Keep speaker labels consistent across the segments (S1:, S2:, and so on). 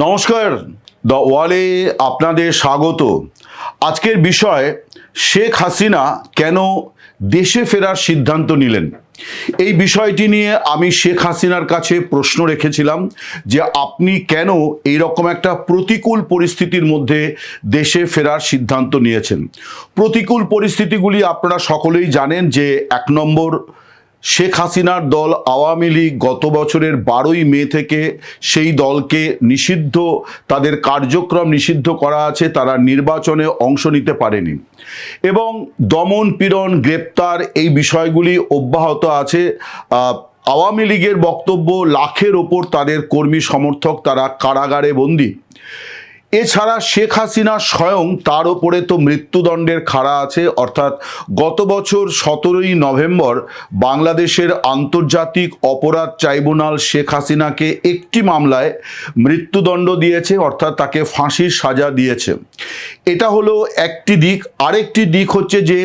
S1: নমস্কার, দ্য ওয়ালে আপনাদের স্বাগত। আজকের বিষয়, শেখ হাসিনা কেন দেশে ফেরার সিদ্ধান্ত নিলেন। এই বিষয়টি নিয়ে আমি শেখ হাসিনার কাছে প্রশ্ন রেখেছিলাম যে আপনি কেন এই রকম একটা প্রতিকূল পরিস্থিতির মধ্যে দেশে ফেরার সিদ্ধান্ত নিয়েছেন। প্রতিকূল পরিস্থিতিগুলি আপনারা সকলেই জানেন যে 1 নম্বর, শেখ হাসিনার দল আওয়ামী লীগ গত বছরের 12ই মে থেকে সেই দলকে নিষিদ্ধ, তাদের কার্যক্রম নিষিদ্ধ করা আছে, তারা নির্বাচনে অংশ নিতে পারেনি এবং দমন পীড়ন গ্রেপ্তার এই বিষয়গুলি অব্যাহত আছে। আওয়ামী লীগের বক্তব্য, লাখের ওপর তাদের কর্মী সমর্থক তারা কারাগারে বন্দী। এছাড়া শেখ হাসিনা স্বয়ং, তার ওপরে তো মৃত্যুদণ্ডের খাড়া আছে, অর্থাৎ গত বছর 17ই নভেম্বর বাংলাদেশের আন্তর্জাতিক অপরাধ ট্রাইব্যুনাল শেখ হাসিনাকে একটি মামলায় মৃত্যুদণ্ড দিয়েছে, অর্থাৎ তাকে ফাঁসির সাজা দিয়েছে। এটা হলো একটি দিক। আরেকটি দিক হচ্ছে যে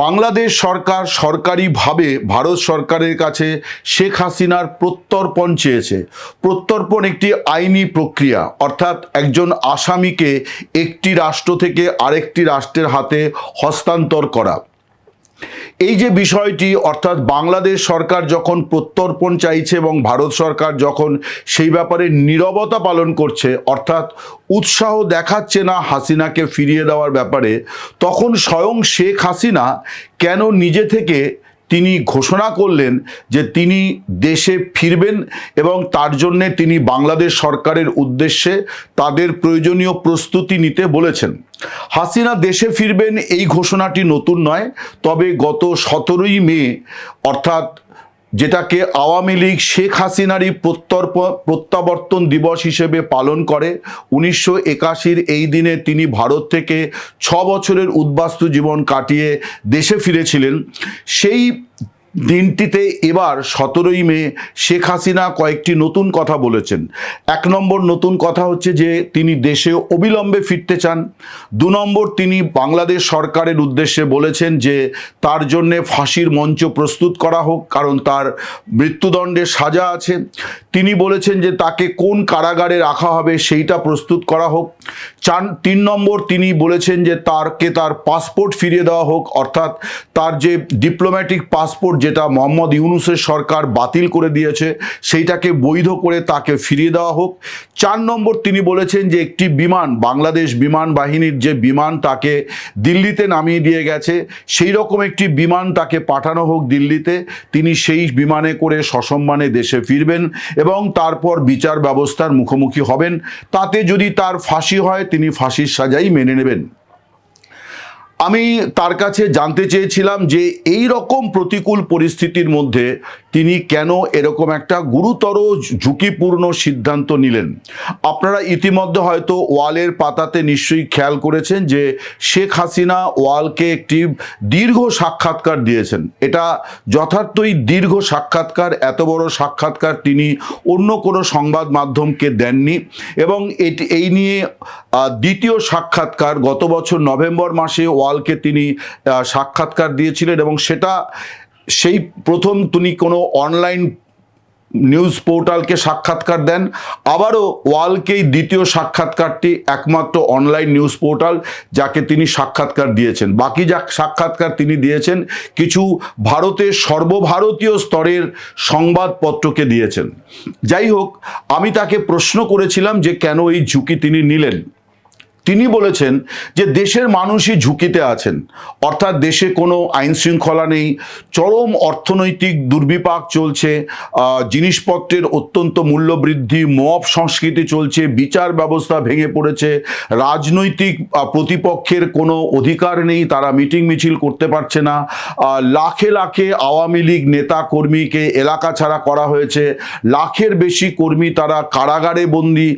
S1: বাংলাদেশ সরকার সরকারিভাবে ভারত সরকারের কাছে শেখ হাসিনার প্রত্যর্পণ চেয়েছে। প্রত্যর্পণ একটি আইনি প্রক্রিয়া, অর্থাৎ একজন আসামিকে একটি রাষ্ট্র থেকে আরেকটি রাষ্ট্রের হাতে হস্তান্তর করা। এই যে বিষয়টি, অর্থাৎ বাংলাদেশ সরকার যখন প্রত্যর্পণ চাইছে এবং ভারত সরকার যখন সেই ব্যাপারে নীরবতা পালন করছে, অর্থাৎ উৎসাহ দেখাচ্ছে না হাসিনাকে ফিরিয়ে দেওয়ার ব্যাপারে, তখন স্বয়ং শেখ হাসিনা কেন নিজে থেকে তিনি ঘোষণা করলেন যে তিনি দেশে ফিরবেন এবং তার জন্যে তিনি বাংলাদেশ সরকারের উদ্দেশ্যে তাদের প্রয়োজনীয় প্রস্তুতি নিতে বলেছেন। হাসিনা দেশে ফিরবেন এই ঘোষণাটি নতুন নয়, তবে গত 17ই মে, অর্থাৎ যেটাকে আওয়ামী লীগ শেখ হাসিনারই প্রত্যাবর্তন দিবস হিসেবে পালন করে, 1981-র এই দিনে তিনি ভারত থেকে 6 বছরের উদ্বাস্তু জীবন কাটিয়ে দেশে ফিরেছিলেন। সেই দিনটিতে এবার 17ই মে শেখ হাসিনা কয়েকটি নতুন কথা বলেছেন। 1 নম্বর নতুন কথা হচ্ছে যে তিনি দেশে অবিলম্বে ফিরতে চান। 2 নম্বর, তিনি বাংলাদেশ সরকারের উদ্দেশ্যে বলেছেন যে তার জন্যে ফাঁসির মঞ্চ প্রস্তুত করা হোক, কারণ তার মৃত্যুদণ্ডের সাজা আছে। তিনি বলেছেন যে তাকে কোন কারাগারে রাখা হবে সেইটা প্রস্তুত করা হোক। 3 নম্বর, তিনি বলেছেন যে তার পাসপোর্ট ফিরিয়ে দেওয়া হোক, অর্থাৎ তার যে ডিপ্লোম্যাটিক পাসপোর্ট যেটা মোহাম্মদ ইউনূসের সরকার বাতিল করে দিয়েছে, সেইটাকে বৈধ করে তাকে ফিরিয়ে দেওয়া হোক। 4 নম্বর, তিনি বলেছেন যে একটি বিমান, বাংলাদেশ বিমান বাহিনীর যে বিমান তাকে দিল্লিতে নামিয়ে দিয়ে গেছে, সেই রকম একটি বিমান তাকে পাঠানো হোক দিল্লিতে, তিনি সেই বিমানে করে সসম্মানে দেশে ফিরবেন এবং তারপর বিচার ব্যবস্থার মুখোমুখি হবেন। তাতে যদি তার ফাঁসি হয় তিনি ফাঁসির সাজাই মেনে নেবেন। আমি তার কাছে জানতে চেয়েছিলাম যে এই রকম প্রতিকূল পরিস্থিতির মধ্যে তিনি কেন এরকম একটা গুরুতর ঝুঁকিপূর্ণ সিদ্ধান্ত নিলেন। আপনারা ইতিমধ্যে হয়তো ওয়ালের পাতাতে নিশ্চয়ই খেয়াল করেছেন যে শেখ হাসিনা ওয়ালকে একটি দীর্ঘ সাক্ষাৎকার দিয়েছেন। এটা যথার্থই দীর্ঘ সাক্ষাৎকার। এত বড় সাক্ষাৎকার তিনি অন্য কোনো সংবাদ মাধ্যমকে দেননি এবং এই নিয়ে দ্বিতীয় সাক্ষাৎকার গত বছর নভেম্বর মাসে ওয়ালকে তিনি সাক্ষাৎকার দিয়েছিলেন এবং সেই প্রথম তিনি কোনো অনলাইন নিউজ পোর্টালকে সাক্ষাৎকার দেন। আবারও ওয়ালকেই দ্বিতীয় সাক্ষাৎকারটি একমাত্র অনলাইন নিউজ পোর্টাল যাকে তিনি সাক্ষাৎকার দিয়েছেন। বাকি যা সাক্ষাৎকার তিনি দিয়েছেন কিছু ভারতের সর্বভারতীয় স্তরের সংবাদপত্রকে দিয়েছেন। যাই হোক, আমি তাকে প্রশ্ন করেছিলাম যে কেন এই ঝুঁকি তিনি নিলেন। তিনি বলেছেন যে দেশের মানুষই ঝুঁকিতে আছেন, অর্থাৎ দেশে কোনো আইন শৃঙ্খলা নেই, চরম অর্থনৈতিক দুর্বিপাক চলছে, জিনিসপত্রের অত্যন্ত মূল্যবৃদ্ধি, মব সংস্কৃতি চলছে, বিচার ব্যবস্থা ভেঙে পড়েছে, রাজনৈতিক প্রতিপক্ষের কোনো অধিকার নেই, তারা মিটিং মিছিল করতে পারছে না, লাখে লাখে আওয়ামী লীগ নেতা কর্মীকে এলাকা ছাড়া করা হয়েছে, লাখের বেশি কর্মী তারা কারাগারে বন্দী,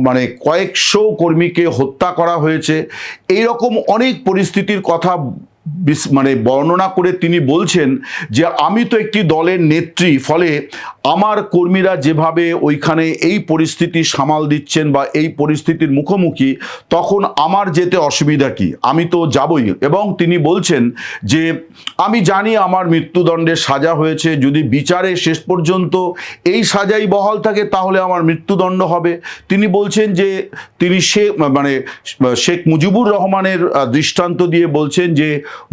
S1: মানে কয়েকশো কর্মীকে হত্যা করা হয়েছে। এই রকম অনেক পরিস্থিতির কথা মানে বর্ণনা করে তিনি বলছেন যে আমি তো একটি দলের নেত্রী, ফলে আমার কর্মীরা যেভাবে ওইখানে এই পরিস্থিতি সামাল দিচ্ছেন বা এই পরিস্থিতির মুখোমুখি, তখন আমার যেতে অসুবিধা কি, আমি তো যাবই। এবং তিনি বলছেন যে আমি জানি আমার মৃত্যুদণ্ডের সাজা হয়েছে, যদি বিচারে শেষ পর্যন্ত এই সাজাই বহাল থাকে তাহলে আমার মৃত্যুদণ্ড হবে। তিনি বলছেন যে তিনি শেখ মুজিবুর রহমানের দৃষ্টান্ত দিয়ে বলছেন যে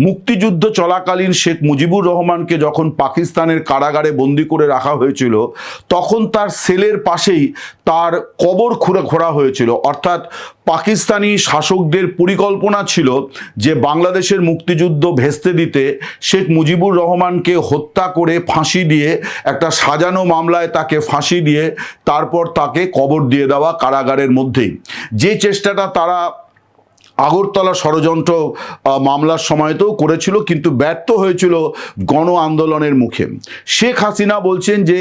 S1: মুক্তিযুদ্ধ চলাকালীন শেখ মুজিবুর রহমানকে যখন পাকিস্তানের কারাগারে বন্দি করে রাখা হয়েছিল, তখন তার সেলের পাশেই তার কবর খোঁড়া হয়েছিল। অর্থাৎ পাকিস্তানি শাসকদের পরিকল্পনা ছিল যে বাংলাদেশের মুক্তিযুদ্ধ ভেস্তে দিতে শেখ মুজিবুর রহমানকে হত্যা করে ফাঁসি দিয়ে, একটা সাজানো মামলায় তাকে ফাঁসি দিয়ে তারপর তাকে কবর দিয়ে দেওয়া কারাগারের মধ্যেই। যে চেষ্টাটা তারা আগরতলা ষড়যন্ত্র মামলার সময়তেও করেছিল, কিন্তু ব্যর্থ হয়েছিল গণ আন্দোলনের মুখে। শেখ হাসিনা বলছেন যে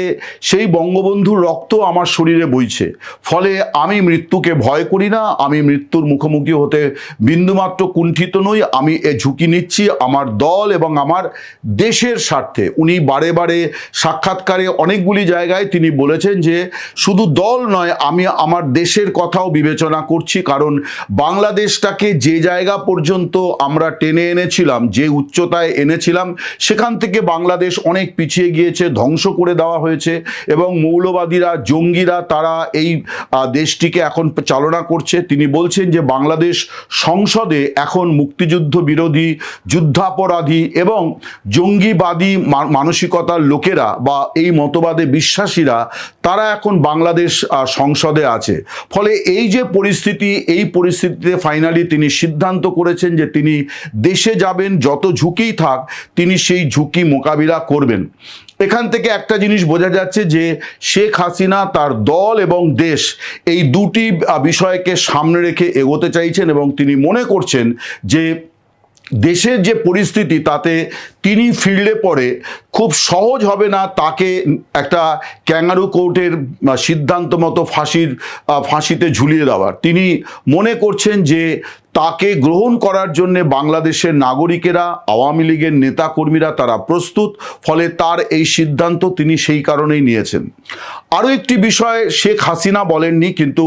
S1: সেই বঙ্গবন্ধুর রক্ত আমার শরীরে বইছে, ফলে আমি মৃত্যুকে ভয় করি না, আমি মৃত্যুর মুখোমুখি হতে বিন্দুমাত্র কুণ্ঠিত নই, আমি এ ঝুঁকি নিচ্ছি আমার দল এবং আমার দেশের স্বার্থে। উনি বারে বারে সাক্ষাৎকারে অনেকগুলি জায়গায় তিনি বলেছেন যে শুধু দল নয়, আমি আমার দেশের কথাও বিবেচনা করছি, কারণ বাংলাদেশটাকে যে জায়গা পর্যন্ত আমরা টেনে এনেছিলাম, যে উচ্চতায় এনেছিলাম, সেখান থেকে বাংলাদেশ অনেক পিছিয়ে গিয়েছে, ধ্বংস করে দেওয়া হয়েছে এবং মৌলবাদীরা, জঙ্গিরা তারা এই দেশটিকে এখন চালনা করছে। তিনি বলছেন যে বাংলাদেশ সংসদে এখন মুক্তিযুদ্ধ বিরোধী, যুদ্ধাপরাধী এবং জঙ্গিবাদী মানসিকতার লোকেরা বা এই মতবাদে বিশ্বাসীরা তারা এখন বাংলাদেশ সংসদে আছে। ফলে এই যে পরিস্থিতি, এই পরিস্থিতিতে ফাইনালি তিনি সিদ্ধান্ত করেছেন যে তিনি দেশে যাবেন, যত ঝুঁকিই থাক তিনি সেই ঝুঁকি মোকাবিলা করবেন। এখান থেকে একটা জিনিস বোঝা যাচ্ছে যে শেখ হাসিনা তার দল এবং দেশ এই দুটি বিষয়কে সামনে রেখে এগোতে চাইছেন এবং তিনি মনে করছেন যে দেশের যে পরিস্থিতি তাতে তিনি ফিরলে পরে খুব সহজ হবে না তাকে একটা ক্যাঙ্গারু কোর্টের সিদ্ধান্ত মতো ফাঁসিতে ঝুলিয়ে দেওয়ার। তিনি মনে করছেন যে তাকে গ্রহণ করার জন্য বাংলাদেশের নাগরিকেরা, আওয়ামী লীগের নেতাকর্মীরা তারা প্রস্তুত, ফলে তার এই সিদ্ধান্ত তিনি সেই কারণেই নিয়েছেন। আরও একটি বিষয় শেখ হাসিনা বলেননি, কিন্তু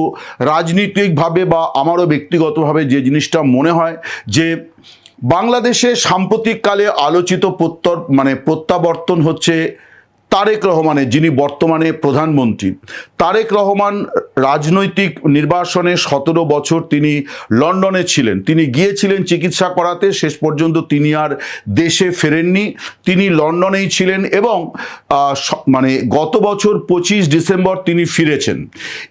S1: রাজনৈতিকভাবে বা আমারও ব্যক্তিগতভাবে যে জিনিসটা মনে হয় যে বাংলাদেশে সাম্প্রতিককালে আলোচিত প্রত্যাবর্তন হচ্ছে তারেক রহমানের, যিনি বর্তমানে প্রধানমন্ত্রী। তারেক রহমান রাজনৈতিক নির্বাসনে 17 বছর তিনি লন্ডনে ছিলেন। তিনি গিয়েছিলেন চিকিৎসা করাতে, শেষ পর্যন্ত তিনি আর দেশে ফেরেননি, তিনি লন্ডনেই ছিলেন এবং গত বছর 25 ডিসেম্বর তিনি ফিরেছেন।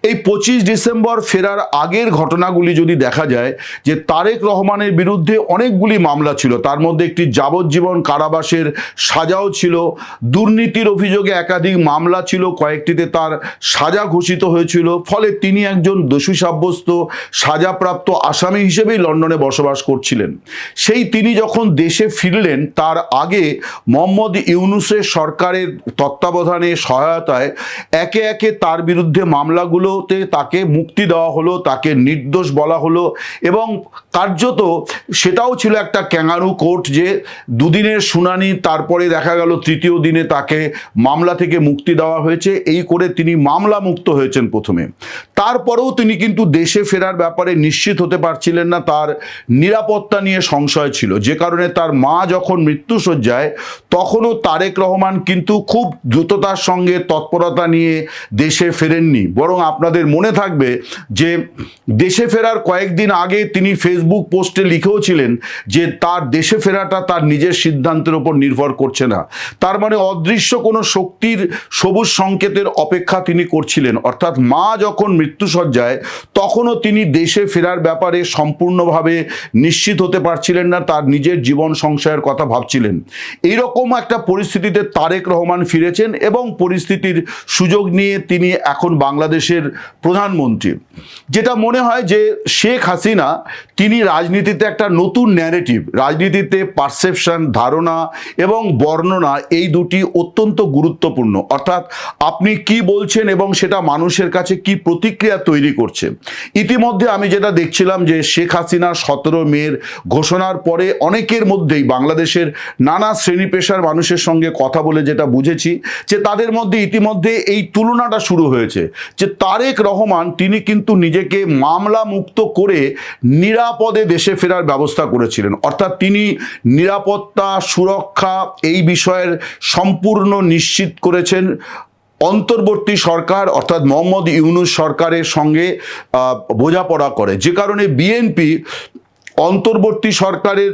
S1: এই 25 ডিসেম্বর ফেরার আগের ঘটনাগুলি যদি দেখা যায় যে তারেক রহমানের বিরুদ্ধে অনেকগুলি মামলা ছিল, তার মধ্যে একটি যাবজ্জীবন কারাবাসের সাজাও ছিল, দুর্নীতির অভিযোগে একাধিক মামলা ছিল, কয়েকটিতে তার সাজা ঘোষিত হয়েছিল, ফলে তিনি একজন দোষী সাব্যস্ত সাজাপ্রাপ্ত আসামি হিসেবেই লন্ডনে বসবাস করছিলেন। সেই তিনি যখন দেশে ফিরলেন তার আগে মোহাম্মদ ইউনূসের সরকারের তত্ত্বাবধানে সহায়তায় একে একে তার বিরুদ্ধে মামলাগুলোতে তাকে মুক্তি দেওয়া হলো, তাকে নির্দোষ বলা হলো এবং কার্যত সেটাও ছিল একটা ক্যাঙ্গারু কোর্ট, যে দুদিনের শুনানি, তারপরে দেখা গেল তৃতীয় দিনে তাকে মামলা থেকে মুক্তি দেওয়া হয়েছে। এই করে তিনি মামলা মুক্ত হয়েছেন প্রথমে। তারপরেও তিনি কিন্তু দেশে ফেরার ব্যাপারে নিশ্চিত হতে পারছিলেন না, তার নিরাপত্তা নিয়ে সংশয় ছিল, যে কারণে তার মা যখন মৃত্যুশয্যায় তখনও তারেক রহমান কিন্তু খুব দ্রুততার সঙ্গে তৎপরতা নিয়ে দেশে ফেরেননি। বরং আপনাদের মনে থাকবে যে দেশে ফেরার কয়েকদিন আগে তিনি ফেসবুক পোস্টে লিখেওছিলেন যে তার দেশে ফেরাটা তার নিজের সিদ্ধান্তের উপর নির্ভর করছে না। তার মানে অদৃশ্য কোনো শক্তির সবুজ সংকেতের অপেক্ষা তিনি করছিলেন। অর্থাৎ মা যখন মৃত্যুশয্যায় তখনও তিনি দেশে ফেরার ব্যাপারে সম্পূর্ণভাবে নিশ্চিত হতে পারছিলেন না, তার নিজের জীবন সংশয়ের কথা ভাবছিলেন। এইরকম একটা পরিস্থিতিতে তারেক রহমান ফিরেছেন এবং পরিস্থিতির সুযোগ নিয়ে তিনি এখন বাংলাদেশের প্রধানমন্ত্রী। যেটা মনে হয় যে শেখ হাসিনা তিনি রাজনীতিতে একটা নতুন ন্যারেটিভ, রাজনীতিতে পারসেপশন, ধারণা এবং বর্ণনা এই দুটি অত্যন্ত গুরুত্বপূর্ণ। অর্থাৎ আপনি কি বলছেন এবং সেটা মানুষের কাছে কি প্রতিক্রিয়া প্রতিক্রিয়া তৈরি করছে। ইতিমধ্যে আমি যেটা দেখছিলাম যে শেখ হাসিনার 17 মের ঘোষণার পরে অনেকের মধ্যেই বাংলাদেশের নানা শ্রেণী পেশার মানুষের সঙ্গে কথা বলে যেটা বুঝেছি যে তাদের মধ্যে ইতিমধ্যে এই তুলনাটা শুরু হয়েছে যে তারেক রহমান তিনি কিন্তু নিজেকে মামলা মুক্ত করে নিরাপদে দেশে ফেরার ব্যবস্থা করেছিলেন, অর্থাৎ তিনি নিরাপত্তা সুরক্ষা এই বিষয়ের সম্পূর্ণ নিশ্চিত করেছেন অন্তর্বর্তী সরকার অর্থাৎ মোহাম্মদ ইউনূস সরকারের সঙ্গে বোঝাপড়া করে, যে কারণে বিএনপি অন্তর্বর্তী সরকারের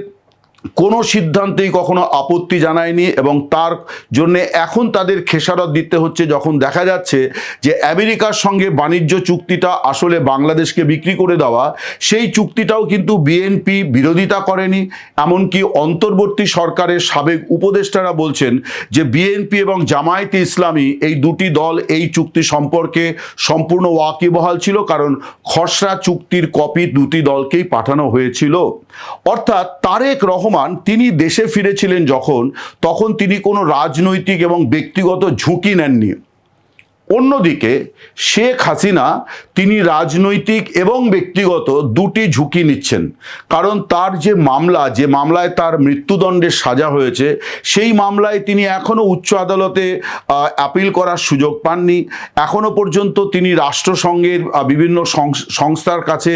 S1: কোনো সিদ্ধান্তেই কখনো আপত্তি জানায়নি এবং তার জন্য এখন তাদের খেসারত দিতে হচ্ছে যখন দেখা যাচ্ছে যে আমেরিকার সঙ্গে বাণিজ্য চুক্তিটা আসলে বাংলাদেশকে বিক্রি করে দেওয়া, সেই চুক্তিটাও কিন্তু বিএনপি বিরোধিতা করেনি। এমনকি অন্তর্বর্তী সরকারের সাবেক উপদেষ্টারা বলছেন যে বিএনপি এবং জামায়াতে ইসলামী এই দুটি দল এই চুক্তি সম্পর্কে সম্পূর্ণ ওয়াকিবহাল ছিল, কারণ খসড়া চুক্তির কপি দুটি দলকেই পাঠানো হয়েছিল। অর্থাৎ তারেক রহমান তিনি দেশে ফিরেছিলেন তখন তিনি কোনো রাজনৈতিক এবং ব্যক্তিগত ঝুঁকি নেননি। অন্যদিকে শেখ হাসিনা তিনি রাজনৈতিক এবং ব্যক্তিগত দুটি ঝুঁকি নিচ্ছেন, কারণ তার যে মামলায় তার মৃত্যুদণ্ডের সাজা হয়েছে সেই মামলায় তিনি এখনো উচ্চ আদালতে আপিল করার সুযোগ পাননি। এখনো পর্যন্ত তিনি রাষ্ট্রসংঘের বিভিন্ন সংস্থার কাছে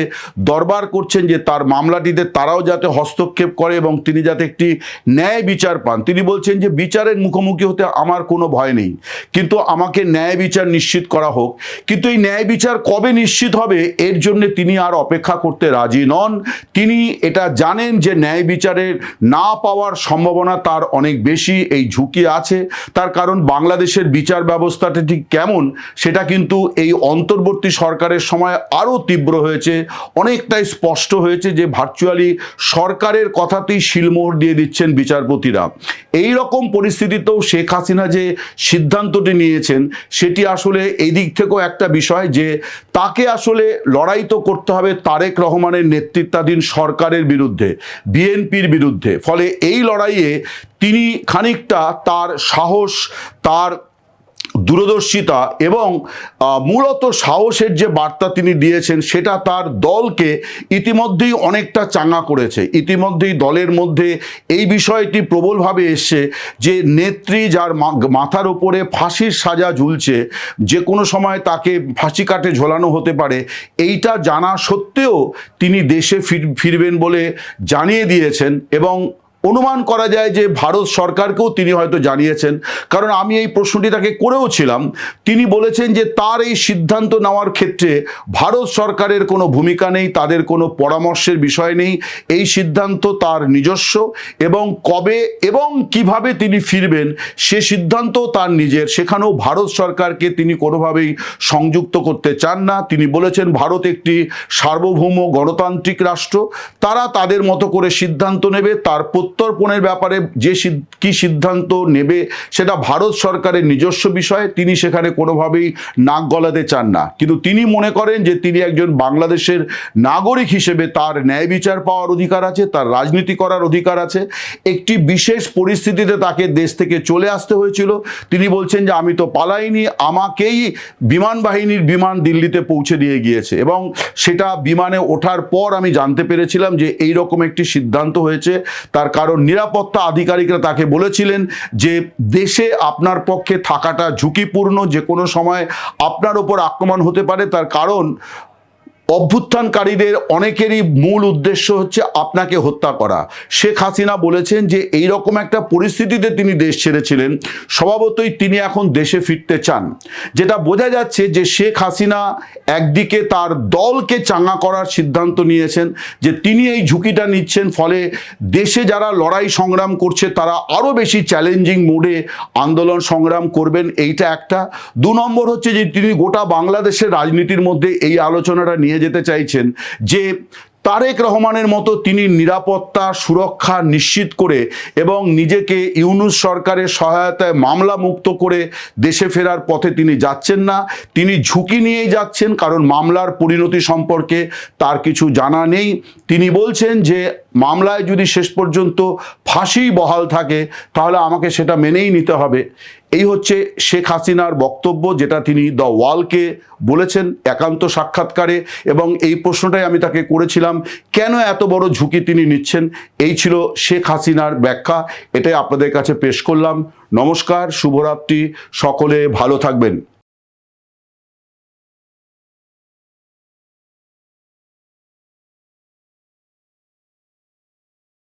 S1: দরবার করছেন যে তার মামলাটিতে তারাও যাতে হস্তক্ষেপ করে এবং তিনি যাতে একটি ন্যায় বিচার পান। তিনি বলছেন যে বিচারের মুখোমুখি হতে আমার কোনো ভয় নেই, কিন্তু আমাকে ন্যায় বিচার নিশ্চিত করা হোক। কিন্তু এই ন্যায় বিচার কবে নিশ্চিত হবে এর জন্য তিনি আর অপেক্ষা করতে রাজি নন। তিনি এটা জানেন যে ন্যায় বিচারের না পাওয়ার সম্ভাবনা তার অনেক বেশি, এই ঝুঁকি আছে। তার কারণ বাংলাদেশের বিচার ব্যবস্থাটা ঠিক কেমন সেটা কিন্তু এই অন্তর্বর্তী সরকারের সময় আরও তীব্র হয়েছে, অনেকটাই স্পষ্ট হয়েছে যে ভার্চুয়ালি সরকারের কথাতেই শিলমোহর দিয়ে দিচ্ছেন বিচারপতিরা। এই রকম পরিস্থিতিতেও শেখ হাসিনা যে সিদ্ধান্তটি নিয়েছেন সেটি আসলে এই দিক থেকেও একটা বিষয় যে তাকে আসলে লড়াই তো করতে হবে তারেক রহমানের নেতৃত্বাধীন সরকারের বিরুদ্ধে, বিএনপির বিরুদ্ধে। ফলে এই লড়াইয়ে তিনি খানিকটা তার সাহস, তার দূরদর্শিতা এবং মূলত সাহসের যে বার্তা তিনি দিয়েছেন সেটা তার দলকে ইতিমধ্যেই অনেকটা চাঙ্গা করেছে। ইতিমধ্যেই দলের মধ্যে এই বিষয়টি প্রবলভাবে এসছে যে নেত্রী যার মাথার উপরে ফাঁসির সাজা ঝুলছে, যে কোনো সময় তাকে ফাঁসি কাঠে ঝোলানো হতে পারে, এইটা জানা সত্ত্বেও তিনি দেশে ফিরবেন বলে জানিয়ে দিয়েছেন এবং অনুমান করা যায় যে ভারত সরকারকেও তিনি হয়তো জানিয়েছেন। কারণ আমি এই প্রশ্নটি তাকে করেও ছিলাম, তিনি বলেছেন যে তার এই সিদ্ধান্ত নেওয়ার ক্ষেত্রে ভারত সরকারের কোনো ভূমিকা নেই, তাদের কোনো পরামর্শের বিষয় নেই। এই সিদ্ধান্ত তার নিজস্ব এবং কবে এবং কিভাবে তিনি ফিরবেন সে সিদ্ধান্ত তার নিজের। সেখানেও ভারত সরকারকে তিনি কোনোভাবেই সংযুক্ত করতে চান না। তিনি বলেছেন ভারত একটি সার্বভৌম গণতান্ত্রিক রাষ্ট্র, তারা তাদের মতো করে সিদ্ধান্ত নেবে, তার প্রত্যর্পণের ব্যাপারে যে কি সিদ্ধান্ত নেবে সেটা ভারত সরকারের নিজস্ব বিষয়, তিনি সেখানে কোনোভাবেই নাক গলাতে চান না। কিন্তু তিনি মনে করেন যে তিনি একজন বাংলাদেশের নাগরিক হিসেবে তার ন্যায় বিচার পাওয়ার অধিকার আছে, তার রাজনীতি করার অধিকার আছে। একটি বিশেষ পরিস্থিতিতে তাকে দেশ থেকে চলে আসতে হয়েছিল। তিনি বলছেন যে আমি তো পালাইনি, আমাকেই বিমান বাহিনীর বিমান দিল্লিতে পৌঁছে দিয়ে গিয়েছে এবং সেটা বিমানে ওঠার পর আমি জানতে পেরেছিলাম যে এই রকম একটি সিদ্ধান্ত হয়েছে। তার কারণ নিরাপত্তা আধিকারিকরা তাকে বলেছিলেন যে দেশে আপনার পক্ষে থাকাটা ঝুঁকিপূর্ণ, যে কোনো সময় আপনার ওপর আক্রমণ হতে পারে। তার কারণ অভ্যুত্থানকারীদের অনেকেরই মূল উদ্দেশ্য হচ্ছে আপনাকে হত্যা করা। শেখ হাসিনা বলেছেন যে এই রকম একটা পরিস্থিতিতে তিনি দেশ ছেড়েছিলেন, স্বভাবতই তিনি এখন দেশে ফিরতে চান। যেটা বোঝা যাচ্ছে যে শেখ হাসিনা একদিকে তার দলকে চাঙ্গা করার সিদ্ধান্ত নিয়েছেন, যে তিনি এই ঝুঁকিটা নিচ্ছেন, ফলে দেশে যারা লড়াই সংগ্রাম করছে তারা আরও বেশি চ্যালেঞ্জিং মোডে আন্দোলন সংগ্রাম করবেন, এইটা একটা। 2 নম্বর হচ্ছে যে তিনি গোটা বাংলাদেশের রাজনীতির মধ্যে এই আলোচনাটা নিয়ে যেতে চাইছেন যে তারেক রহমানের মতো তিনি নিরাপত্তা সুরক্ষা নিশ্চিত করে এবং নিজেকে ইউনূস সরকারের সহায়তায় মামলা মুক্ত করে দেশে ফেরার পথে তিনি যাচ্ছেন না, তিনি ঝুঁকি নিয়েই যাচ্ছেন। কারণ মামলার পরিণতি সম্পর্কে তার কিছু জানা নেই। তিনি বলছেন যে মামলায় যদি শেষ পর্যন্ত ফাঁসি বহাল থাকে তাহলে আমাকে সেটা মেনেই নিতে হবে। এই হচ্ছে শেখ হাসিনার বক্তব্য, যেটা তিনি দ্য ওয়ালকে বলেছেন একান্ত সাক্ষাৎকারে, এবং এই প্রশ্নটাই আমি তাকে করেছিলাম, কেন এত বড় ঝুঁকি তিনি নিচ্ছেন। এই ছিল শেখ হাসিনার ব্যাখ্যা, এটাই আপনাদের কাছে পেশ করলাম। নমস্কার, শুভরাত্রি, সকলে ভালো থাকবেন।